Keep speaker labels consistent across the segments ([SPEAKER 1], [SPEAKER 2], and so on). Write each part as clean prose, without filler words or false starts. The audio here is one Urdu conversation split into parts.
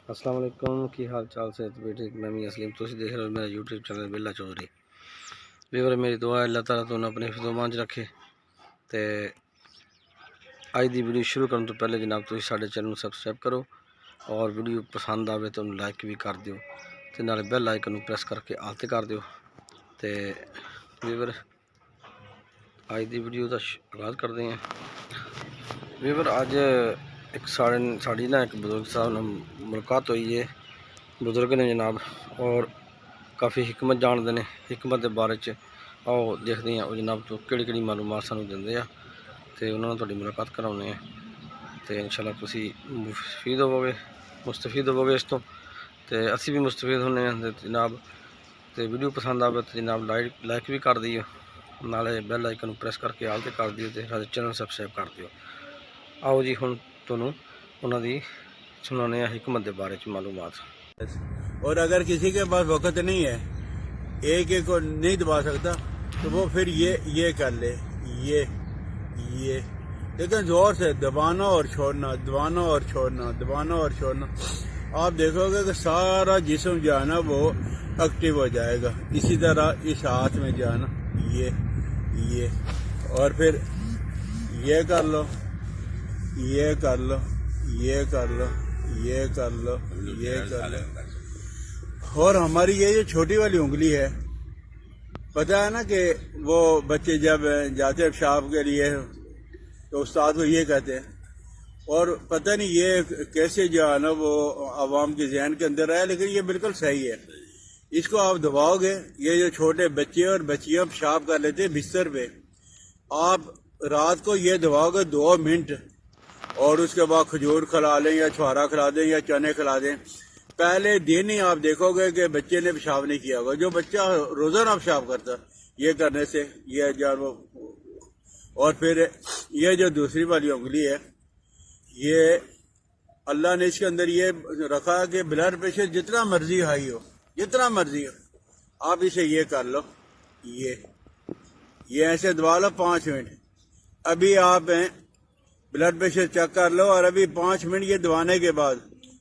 [SPEAKER 1] السلام علیکم کی حال چال سے بیٹے میں اسلیم تسی دیکھ رہے ہو میرا یوٹیوب چینل بلا چودھری ویور میری دعا ہے اللہ تعالیٰ تو اپنے حفظ و امان رکھے تے اج دی ویڈیو شروع کرنے تو پہلے جناب تسی ساڈے چینل سبسکرائب کرو اور ویڈیو پسند آوے تو لائک بھی کر دیو تے نالے بیل آئیکن نو پریس کر کے آل تے کر دیو تے ویور اج دی ویڈیو دا آغاز کرتے ہیں۔ ویور اج ایک ساڑی نا ایک بزرگ صاحب نے ملاقات ہوئی ہے، بزرگ نے جناب اور کافی حکمت جانتے ہیں، حکمت کے بارے آؤ دیکھتے ہیں وہ جناب تو کہڑی کہڑی معلومات سانو دے آ تے انہوں نے تھوڑی ملاقات کراؤنے ہیں تے انشاءاللہ تسی مستفید ہوو گے اس تو تے اسی بھی مستفید ہونے ہیں جناب تے ویڈیو پسند آوے تو جناب لائک بھی کر دیو نالے بیل آئیکن پریس کر کے آل تے کر دیو تے سارے چینل سبسکرائب کر دیو۔ آؤ جی ہن تانوں انہاں دی سنانے حکمت دے بارے معلومات۔
[SPEAKER 2] اور اگر کسی کے پاس وقت نہیں ہے، ایک ایک کو نہیں دبا سکتا تو وہ پھر یہ کر لے، یہ لیکن زور سے دبانا اور چھوڑنا، دبانا اور چھوڑنا، دبانا اور چھوڑنا، آپ دیکھو گے کہ سارا جسم جو ہے نا وہ ایکٹیو ہو جائے گا۔ اسی طرح اس ہاتھ میں جو ہے نا یہ اور پھر یہ کر لو، یہ کر لو، یہ کر لو، یہ کر لو، یہ کر لو۔ اور ہماری یہ جو چھوٹی والی انگلی ہے، پتہ ہے نا کہ وہ بچے جب جاتے ہیں پیشاب کے لیے تو استاد کو یہ کہتے ہیں، اور پتہ نہیں یہ کیسے جو ہے نا وہ عوام کے ذہن کے اندر آیا، لیکن یہ بالکل صحیح ہے۔ اس کو آپ دباؤ گے، یہ جو چھوٹے بچے اور بچیاں پیشاب کر لیتے ہیں بستر پہ، آپ رات کو یہ دباؤ گے 2 منٹ، اور اس کے بعد کھجور کھلا لیں یا چھوارا کھلا دیں یا چنے کھلا دیں، پہلے دن ہی آپ دیکھو گے کہ بچے نے پیشاب نہیں کیا ہوگا۔ جو بچہ روزانہ پیشاب کرتا یہ کرنے سے یہ جانور۔ اور پھر یہ جو دوسری والی انگلی ہے، یہ اللہ نے اس کے اندر یہ رکھا کہ بلڈ پریشر جتنا مرضی ہائی ہو، جتنا مرضی ہو، آپ اسے یہ کر لو، یہ ایسے دبا لو 5 منٹ۔ ابھی آپ بلڈ پریشر چیک کر لو، اور ابھی 5 منٹ یہ دبانے کے بعد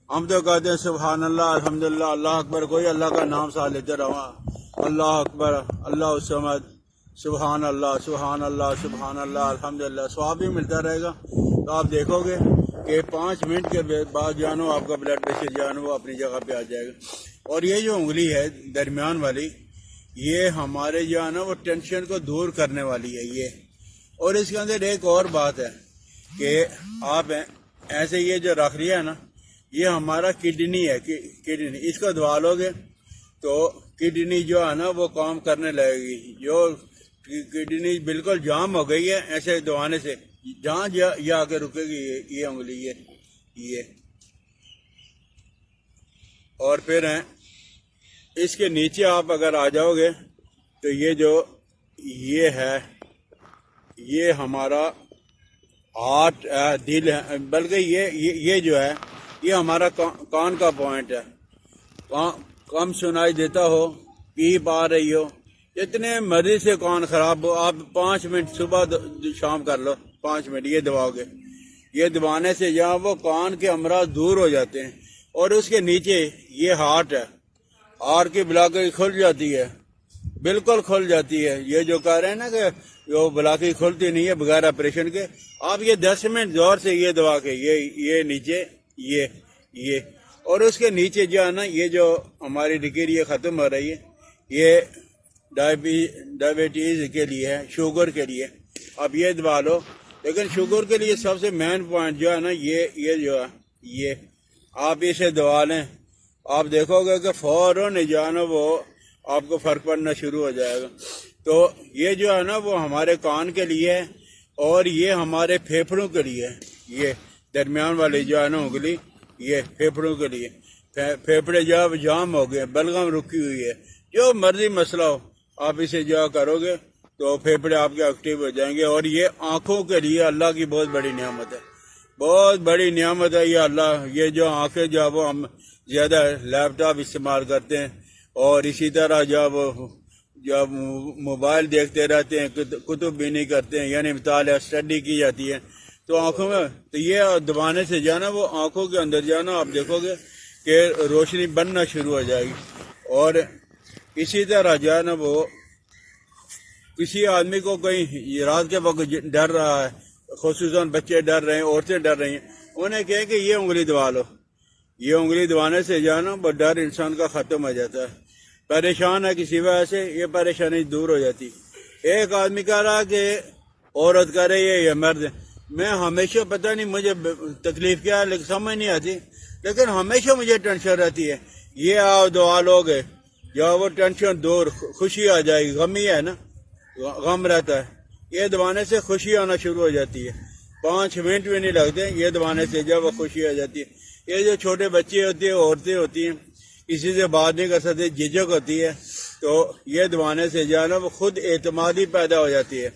[SPEAKER 2] ہم تو کہتے ہیں سبحان اللہ، الحمدللہ، اللہ اکبر، کوئی اللہ کا نام ساتھ لیتے رہا، اللہ اکبر، اللہ الصمد، سبحان اللہ، سبحان اللہ، سبحان اللہ، الحمدللہ، ثواب بھی ملتا رہے گا۔ تو آپ دیکھو گے کہ 5 منٹ کے بعد جانو آپ کا بلڈ پریشر جانو اپنی جگہ پہ آ جائے گا۔ اور یہ جو انگلی ہے درمیان والی، یہ ہمارے جو ہے نا وہ ٹینشن کو دور کرنے والی ہے یہ۔ اور اس کے اندر ایک اور بات ہے کہ آپ ایسے یہ جو رکھ لیا ہے نا، یہ ہمارا کڈنی ہے، کڈنی، اس کو دبا لو گے تو کڈنی جو ہے نا وہ کام کرنے لگے گی۔ جو کڈنی بالکل جام ہو گئی ہے ایسے دبانے سے، جہاں یہ آ کے رکے گی یہ انگلی یہ۔ اور پھر اس کے نیچے آپ اگر آ جاؤ گے تو یہ جو یہ ہے، یہ ہمارا ہارٹ دل ہے، بلکہ یہ جو ہے یہ ہمارا کان کا پوائنٹ ہے۔ کم سنائی دیتا ہو، پیپ آ رہی ہو، اتنے مرضی سے کان خراب ہو، آپ 5 منٹ صبح شام کر لو، 5 منٹ یہ دباؤ گے۔ یہ دبانے سے جہاں وہ کان کے امراض دور ہو جاتے ہیں۔ اور اس کے نیچے یہ ہارٹ ہے، ہارٹ کی بلاکیں کھل جاتی ہے، بالکل کھل جاتی ہے۔ یہ جو کہہ رہے ہیں نا کہ وہ بلاکیں کھلتی نہیں ہے بغیر آپریشن کے، آپ یہ 10 منٹ زور سے یہ دبا کے یہ نیچے یہ اور اس کے نیچے جو ہے نا یہ جو ہماری ڈگری یہ ختم ہو رہی ہے، یہ ڈائبٹیز کے لیے ہے، شوگر کے لیے، آپ یہ دبا لو۔ لیکن شوگر کے لیے سب سے مین پوائنٹ جو ہے نا یہ جو ہے یہ آپ اسے دبا لیں، آپ دیکھو گے کہ فوراً جو ہے نا وہ آپ کو فرق پڑنا شروع ہو جائے گا۔ تو یہ جو ہے نا وہ ہمارے کان کے لیے ہے، اور یہ ہمارے پھیپھڑوں کے لیے، یہ درمیان والی جو ہے نا انگلی یہ پھیپھڑوں کے لیے۔ پھیپھڑے جب جام ہو گئے، بلغم رکی ہوئی ہے، جو مرضی مسئلہ ہو، آپ اسے جو کرو گے تو پھیپھڑے آپ کے ایکٹیو ہو جائیں گے۔ اور یہ آنکھوں کے لیے اللہ کی بہت بڑی نعمت ہے، بہت بڑی نعمت ہے یہ اللہ۔ یہ جو آنکھیں جو وہ ہم زیادہ لیپ ٹاپ استعمال کرتے ہیں، اور اسی طرح جب موبائل دیکھتے رہتے ہیں، کتب بینی کرتے ہیں، یعنی مطالعہ اسٹڈی کی جاتی ہے، تو آنکھوں میں تو یہ دبانے سے جانا وہ آنکھوں کے اندر جانا، آپ دیکھو گے کہ روشنی بننا شروع ہو جائے گی. اور اسی طرح جو ہے نا وہ کسی آدمی کو کہیں رات کے وقت ڈر رہا ہے، خصوصاً بچے ڈر رہے ہیں، عورتیں ڈر رہی ہیں، انہیں کہیں کہ یہ انگلی دبا لو. یہ انگلی دبانے سے جو ہے نا وہ ڈر انسان کا ختم ہو جاتا ہے. پریشان ہے کسی وجہ سے، یہ پریشانی دور ہو جاتی. ایک آدمی کہہ رہا کہ عورت کرے یہ مرد. میں ہمیشہ پتہ نہیں مجھے تکلیف کیا ہے لیکن سمجھ نہیں آتی، لیکن ہمیشہ مجھے ٹینشن رہتی ہے. یہ آؤ دعا لوگے جب وہ ٹینشن دور، خوشی آ جائے گی. غم ہی ہے نا، غم رہتا ہے. یہ دبانے سے خوشی آنا شروع ہو جاتی ہے. 5 منٹ بھی نہیں لگتے یہ دبانے سے، جب وہ خوشی آ جاتی ہے. یہ جو چھوٹے بچے ہوتے ہیں، عورتیں ہوتی ہیں، کسی سے بات نہیں کر سکتے، جھجک ہوتی ہے، تو یہ دبانے سے جو ہے نا وہ خود اعتمادی پیدا ہو جاتی ہے.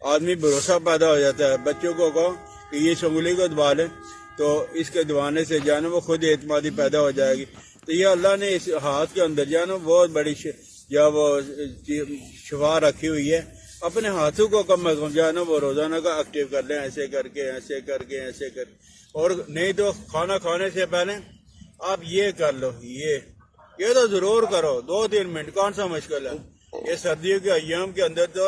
[SPEAKER 2] آدمی بھروسہ پیدا ہو جاتا ہے. بچوں کو کہو کہ یہ انگلی کو دبا لیں تو اس کے دبانے سے جو ہے نا وہ خود اعتمادی پیدا ہو جائے گی. تو یہ اللہ نے اس ہاتھ کے اندر جو ہے نا بہت بڑی جو وہ شفا رکھی ہوئی ہے. اپنے ہاتھوں کو کم از کم جو ہے نا وہ روزانہ کا ایکٹیو کر لیں، ایسے کر کے ایسے کر کے ایسے کر. اور نہیں تو کھانا کھانے سے پہلے آپ یہ کر لو، یہ تو ضرور کرو. 2-3 منٹ کون سا مشکل ہے. یہ سردیوں کے ایام کے اندر تو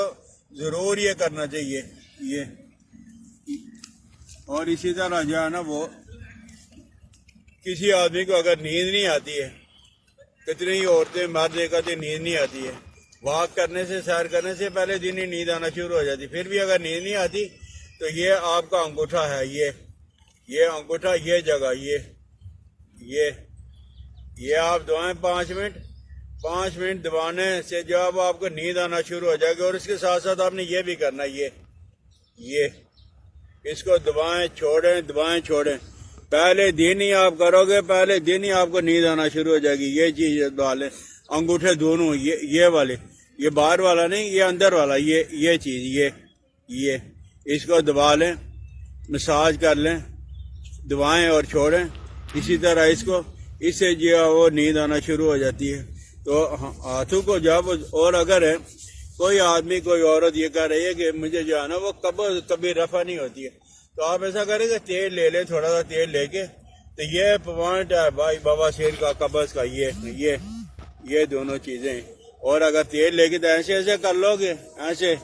[SPEAKER 2] ضرور یہ کرنا چاہیے. یہ اور اسی طرح جو ہے نا وہ کسی آدمی کو اگر نیند نہیں آتی ہے، کتنی ہی عورتیں مرد کہتے نیند نہیں آتی ہے، واک کرنے سے، سیر کرنے سے پہلے دن ہی نیند آنا شروع ہو جاتی. پھر بھی اگر نیند نہیں آتی تو یہ آپ کا انگوٹھا ہے، یہ انگوٹھا، یہ جگہ، یہ آپ دبائیں 5 منٹ دبانے سے جب آپ کو نیند آنا شروع ہو جائے گی. اور اس کے ساتھ ساتھ آپ نے یہ بھی کرنا، یہ اس کو دبائیں چھوڑیں. پہلے دن ہی آپ کرو گے، پہلے دن ہی آپ کو نیند آنا شروع ہو جائے گی. یہ چیز دبا لیں، انگوٹھے دونوں، یہ والے، یہ باہر والا نہیں، یہ اندر والا، یہ چیز، یہ اس کو دبا لیں، مساج کر لیں، دبائیں اور چھوڑیں. اسی طرح اس سے جو ہے وہ نیند آنا شروع ہو جاتی ہے. تو ہاتھوں کو جب، اور اگر ہے کوئی آدمی کوئی عورت یہ کہہ رہی ہے کہ مجھے جو ہے نا وہ کبھی رفع نہیں ہوتی ہے، تو آپ ایسا کریں کہ تیل لے لیں، تھوڑا سا تیل لے کے. تو یہ پوائنٹ ہے بھائی بابا شیر کا، قبض کا، یہ دونوں چیزیں. اور اگر تیل لے کے تو ایسے کر لو گے، ایسے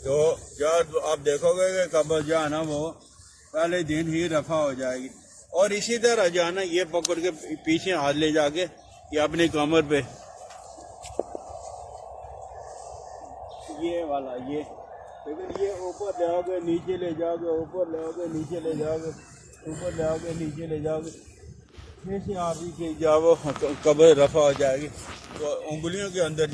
[SPEAKER 2] تو جب آپ دیکھو گے کہ قبض جو ہے نا وہ پہلے دن ہی رفع ہو جائے گی. اور اسی طرح جو ہے نا یہ پکڑ کے پیچھے ہاتھ لے جا کے یہ اپنی کمر پہ، یہ والا، لیکن یہ اوپر لے آؤ گے، نیچے لے جاؤ گے، اوپر لے آؤ گے، نیچے لے جاؤ گے، اوپر لے آؤ گے، نیچے لے جاؤ گے. جیسے آپ کی جب وہ قبر رفع ہو جائے گی تو انگلیوں کے اندر